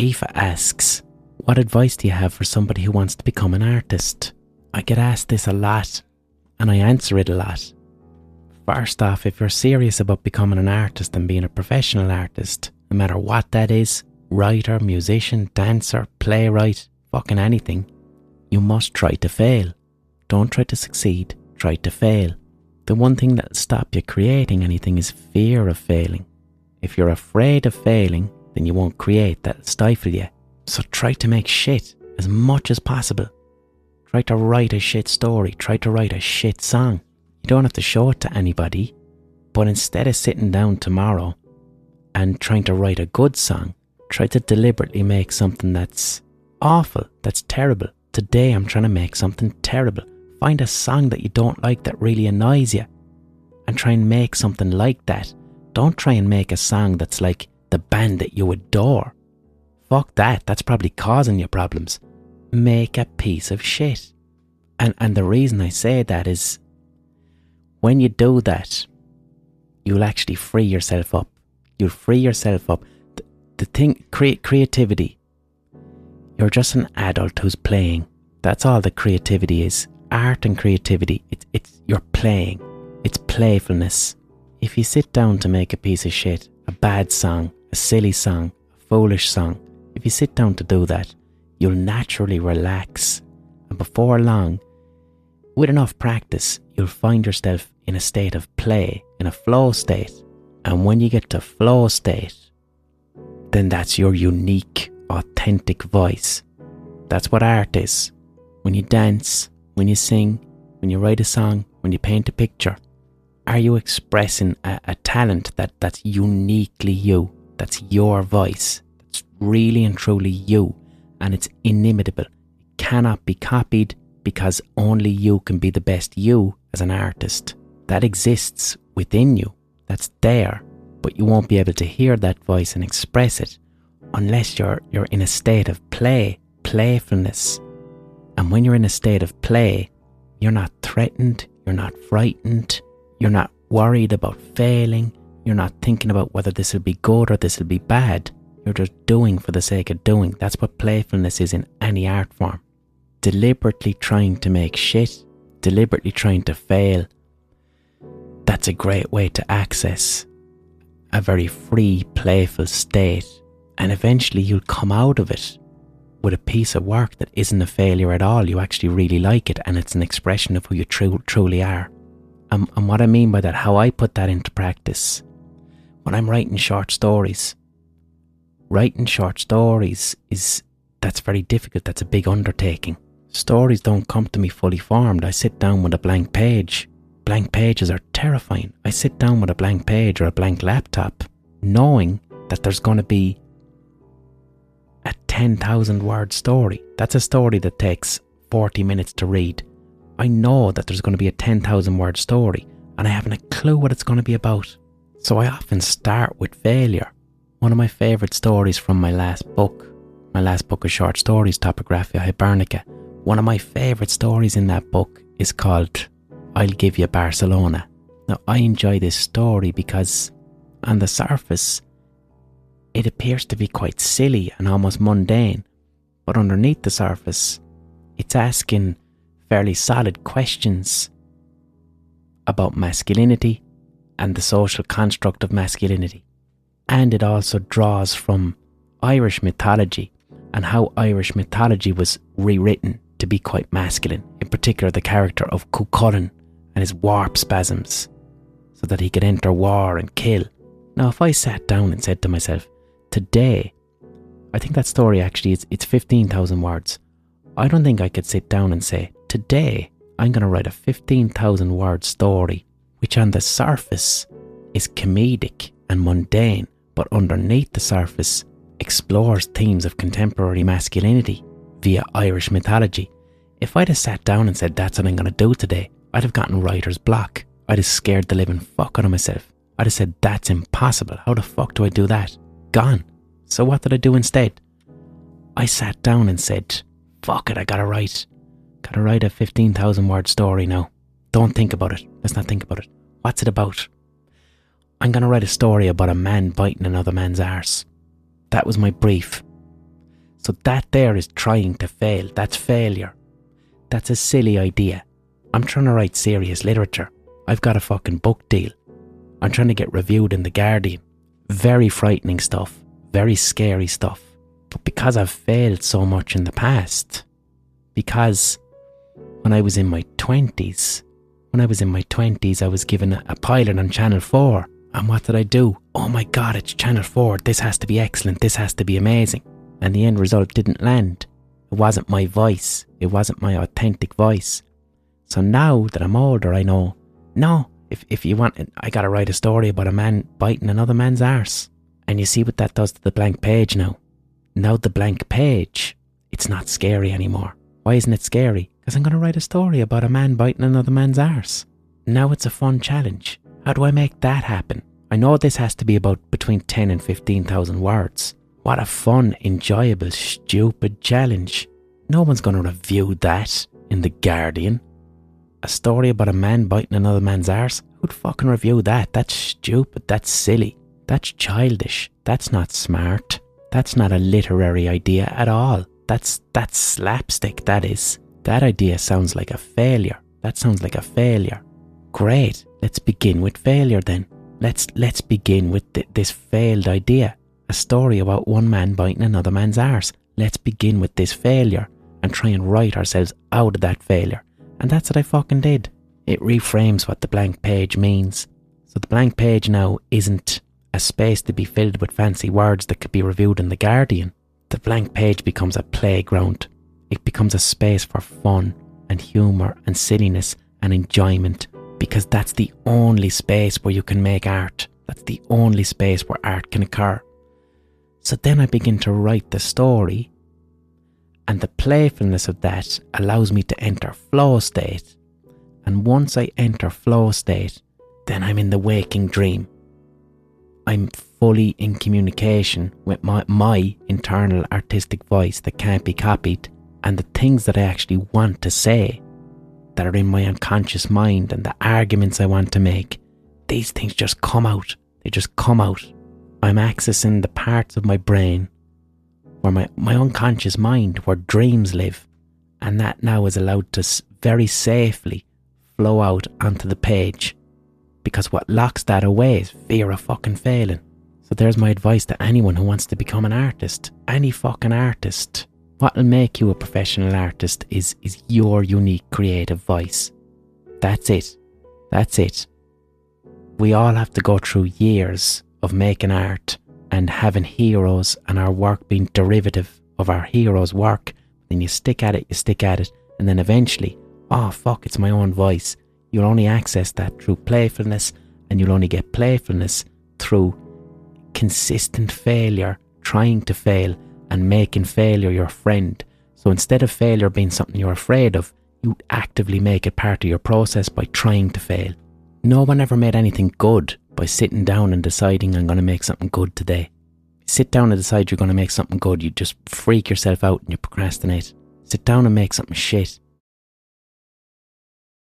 Aoife asks, what advice do you have for somebody who wants to become an artist? I get asked this a lot, and I answer it a lot. First off, if you're serious about becoming an artist and being a professional artist, no matter what that is, writer, musician, dancer, playwright, fucking anything, you must try to fail. Don't try to succeed, try to fail. The one thing that'll stop you creating anything is fear of failing. If you're afraid of failing, then you won't create, that'll stifle you. So try to make shit as much as possible. Try to write a shit story, try to write a shit song. You don't have to show it to anybody, but instead of sitting down tomorrow and trying to write a good song, try to deliberately make something that's awful, that's terrible. Today I'm trying to make something terrible. Find a song that you don't like that really annoys you and try and make something like that. Don't try and make a song that's like the band that you adore. Fuck that, that's probably causing you problems. Make a piece of shit. And the reason I say that is, when you do that, you'll actually free yourself up. You'll free yourself up. The thing, creativity. You're just an adult who's playing. That's all that creativity is. Art and creativity, it's you're playing. It's playfulness. If you sit down to make a piece of shit, a bad song, a silly song, a foolish song, if you sit down to do that, you'll naturally relax. And before long, with enough practice, you'll find yourself in a state of play, in a flow state. And when you get to flow state, then that's your unique, authentic voice. That's what art is. When you dance, when you sing, when you write a song, when you paint a picture, are you expressing a talent that's uniquely you? That's your voice. That's really and truly you. And it's inimitable. It cannot be copied because only you can be the best you as an artist. That exists within you. That's there. But you won't be able to hear that voice and express it unless you're in a state of playfulness. And when you're in a state of play, you're not threatened, you're not frightened, you're not worried about failing, you're not thinking about whether this will be good or this will be bad. You're just doing for the sake of doing. That's what playfulness is in any art form. Deliberately trying to make shit, deliberately trying to fail, that's a great way to access a very free, playful state. And eventually you'll come out of it with a piece of work that isn't a failure at all. You actually really like it, and it's an expression of who you truly are. And what I mean by that, how I put that into practice, when I'm writing short stories that's very difficult. That's a big undertaking. Stories don't come to me fully formed. I sit down with a blank page. Blank pages are terrifying. I sit down with a blank page or a blank laptop knowing that there's going to be a 10,000 word story. That's a story that takes 40 minutes to read. I know that there's going to be a 10,000 word story and I haven't a clue what it's going to be about. So I often start with failure. One of my favourite stories from my last book of short stories, Topographia Hibernica, one of my favourite stories in that book is called I'll Give You Barcelona. Now, I enjoy this story because on the surface, it appears to be quite silly and almost mundane, but underneath the surface, it's asking fairly solid questions about masculinity and the social construct of masculinity. And it also draws from Irish mythology and how Irish mythology was rewritten to be quite masculine, in particular the character of Cuchulainn and his warp spasms, so that he could enter war and kill. Now, if I sat down and said to myself, today, I think that story actually it's 15,000 words. I don't think I could sit down and say, today I'm going to write a 15,000 word story, which on the surface is comedic and mundane, but underneath the surface explores themes of contemporary masculinity via Irish mythology. If I'd have sat down and said that's what I'm going to do today, I'd have gotten writer's block. I'd have scared the living fuck out of myself. I'd have said that's impossible. How the fuck do I do that? Gone. So what did I do instead? I sat down and said, fuck it, I gotta write a 15,000 word story now. Don't think about it. Let's not think about it. What's it about? I'm gonna write a story about a man biting another man's arse. That was my brief. So that there is trying to fail. That's failure. That's a silly idea. I'm trying to write serious literature. I've got a fucking book deal. I'm trying to get reviewed in The Guardian. Very frightening stuff. Very scary stuff. But because I've failed so much in the past, because when I was in my 20s, I was given a pilot on Channel 4. And what did I do? Oh my God, it's Channel 4. This has to be excellent. This has to be amazing. And the end result didn't land. It wasn't my voice. It wasn't my authentic voice. So now that I'm older, I know, no, if you want, I gotta write a story about a man biting another man's arse. And you see what that does to the blank page now. Now the blank page, it's not scary anymore. Why isn't it scary? Because I'm going to write a story about a man biting another man's arse. Now it's a fun challenge. How do I make that happen? I know this has to be about between 10 and 15,000 words. What a fun, enjoyable, stupid challenge. No one's going to review that in The Guardian. A story about a man biting another man's arse? Who'd fucking review that? That's stupid. That's silly. That's childish. That's not smart. That's not a literary idea at all. That's slapstick, that is. That idea sounds like a failure. That sounds like a failure. Great. Let's begin with failure then. Let's begin with this failed idea. A story about one man biting another man's arse. Let's begin with this failure and try and write ourselves out of that failure. And that's what I fucking did. It reframes what the blank page means. So the blank page now isn't a space to be filled with fancy words that could be reviewed in The Guardian. The blank page becomes a playground. It becomes a space for fun and humour and silliness and enjoyment, because that's the only space where you can make art. That's the only space where art can occur. So then I begin to write the story, and the playfulness of that allows me to enter flow state. And once I enter flow state, then I'm in the waking dream. I'm fully in communication with my internal artistic voice that can't be copied, and the things that I actually want to say that are in my unconscious mind and the arguments I want to make, these things just come out. They just come out. I'm accessing the parts of my brain where my unconscious mind, where dreams live, and that now is allowed to very safely flow out onto the page, because what locks that away is fear of fucking failing. So there's my advice to anyone who wants to become an artist. Any fucking artist. What'll make you a professional artist is your unique creative voice. That's it. That's it. We all have to go through years of making art and having heroes and our work being derivative of our heroes' work. Then you stick at it, and then eventually, oh fuck, it's my own voice. You'll only access that through playfulness, and you'll only get playfulness through consistent failure, trying to fail and making failure your friend. So instead of failure being something you're afraid of, you actively make it part of your process by trying to fail. No one ever made anything good by sitting down and deciding, I'm going to make something good today. Sit down and decide you're going to make something good, you just freak yourself out and you procrastinate. Sit down and make something shit.